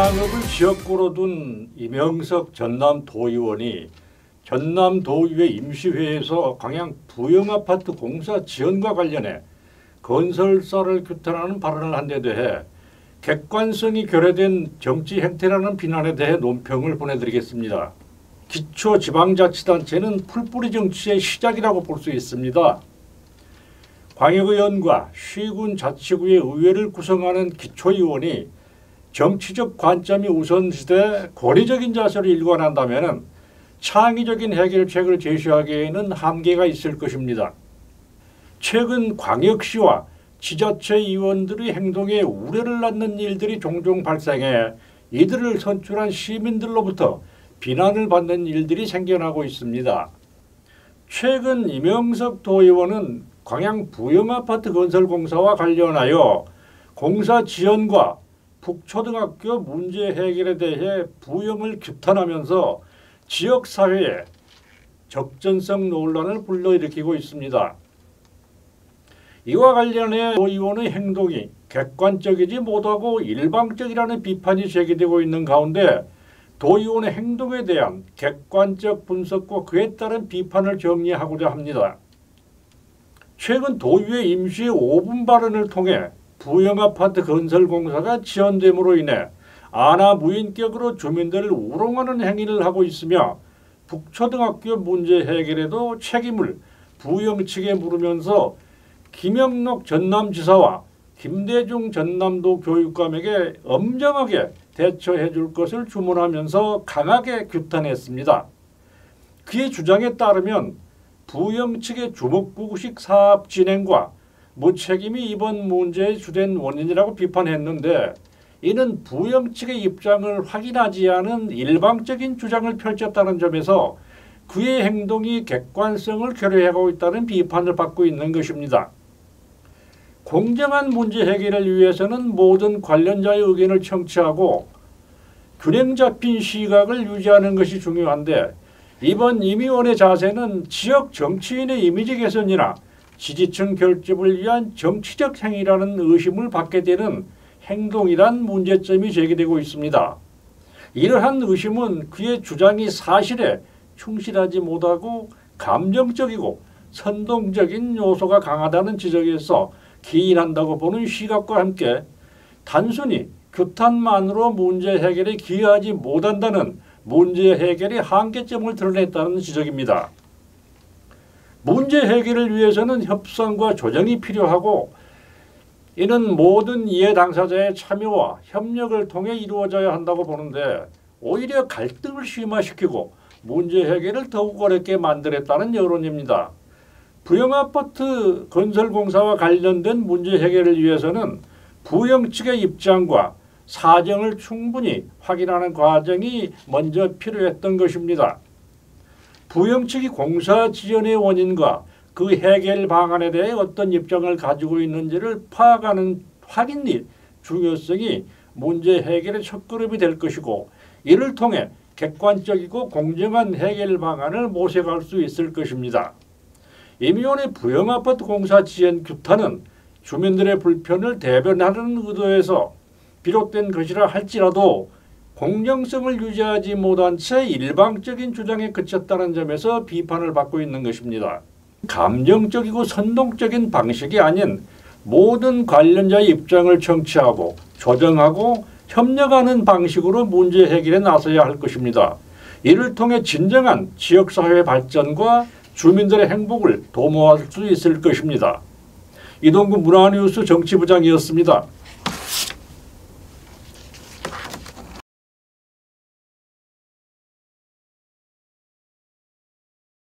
창업을 지역구로 둔 이명석 전남도의원이 전남도의회 임시회에서 광양 부영아파트 공사 지연과 관련해 건설사를 규탄하는 발언을 한 데 대해 객관성이 결여된 정치 행태라는 비난에 대해 논평을 보내드리겠습니다. 기초지방자치단체는 풀뿌리 정치의 시작이라고 볼 수 있습니다. 광역의원과 시군 자치구의 의회를 구성하는 기초의원이 정치적 관점이 우선시돼 권위적인 자세로 일관한다면 창의적인 해결책을 제시하기에는 한계가 있을 것입니다. 최근 광역시와 지자체 의원들의 행동에 우려를 낳는 일들이 종종 발생해 이들을 선출한 시민들로부터 비난을 받는 일들이 생겨나고 있습니다. 최근 이명석 도의원은 광양 부영아파트 건설 공사와 관련하여 공사 지연과 북초등학교 문제 해결에 대해 부영을 규탄하면서 지역사회에 적전성 논란을 불러일으키고 있습니다. 이와 관련해 도 의원의 행동이 객관적이지 못하고 일방적이라는 비판이 제기되고 있는 가운데 도 의원의 행동에 대한 객관적 분석과 그에 따른 비판을 정리하고자 합니다. 최근 도의회 임시 5분 발언을 통해 부영아파트 건설 공사가 지연됨으로 인해 안하무인격으로 주민들을 우롱하는 행위를 하고 있으며 북초등학교 문제 해결에도 책임을 부영 측에 물으면서 김영록 전남지사와 김대중 전남도 교육감에게 엄정하게 대처해 줄 것을 주문하면서 강하게 규탄했습니다. 그의 주장에 따르면 부영 측의 주먹구구식 사업 진행과 무책임이 이번 문제의 주된 원인이라고 비판했는데 이는 부영 측의 입장을 확인하지 않은 일방적인 주장을 펼쳤다는 점에서 그의 행동이 객관성을 결여하고 있다는 비판을 받고 있는 것입니다. 공정한 문제 해결을 위해서는 모든 관련자의 의견을 청취하고 균형 잡힌 시각을 유지하는 것이 중요한데 이번 임 의원의 자세는 지역 정치인의 이미지 개선이나 지지층 결집을 위한 정치적 행위라는 의심을 받게 되는 행동이란 문제점이 제기되고 있습니다. 이러한 의심은 그의 주장이 사실에 충실하지 못하고 감정적이고 선동적인 요소가 강하다는 지적에서 기인한다고 보는 시각과 함께 단순히 규탄만으로 문제 해결에 기여하지 못한다는 문제 해결의 한계점을 드러냈다는 지적입니다. 문제 해결을 위해서는 협상과 조정이 필요하고 이는 모든 이해 당사자의 참여와 협력을 통해 이루어져야 한다고 보는데 오히려 갈등을 심화시키고 문제 해결을 더욱 어렵게 만들었다는 여론입니다. 부영아파트 건설공사와 관련된 문제 해결을 위해서는 부영 측의 입장과 사정을 충분히 확인하는 과정이 먼저 필요했던 것입니다. 부영 측이 공사 지연의 원인과 그 해결 방안에 대해 어떤 입장을 가지고 있는지를 파악하는 확인의 중요성이 문제 해결의 첫걸음이 될 것이고 이를 통해 객관적이고 공정한 해결 방안을 모색할 수 있을 것입니다. 임 의원의 부영아파트 공사 지연 규탄은 주민들의 불편을 대변하는 의도에서 비롯된 것이라 할지라도 공정성을 유지하지 못한 채 일방적인 주장에 그쳤다는 점에서 비판을 받고 있는 것입니다. 감정적이고 선동적인 방식이 아닌 모든 관련자의 입장을 청취하고 조정하고 협력하는 방식으로 문제 해결에 나서야 할 것입니다. 이를 통해 진정한 지역사회 발전과 주민들의 행복을 도모할 수 있을 것입니다. 이동구 문화뉴스 정치부장이었습니다.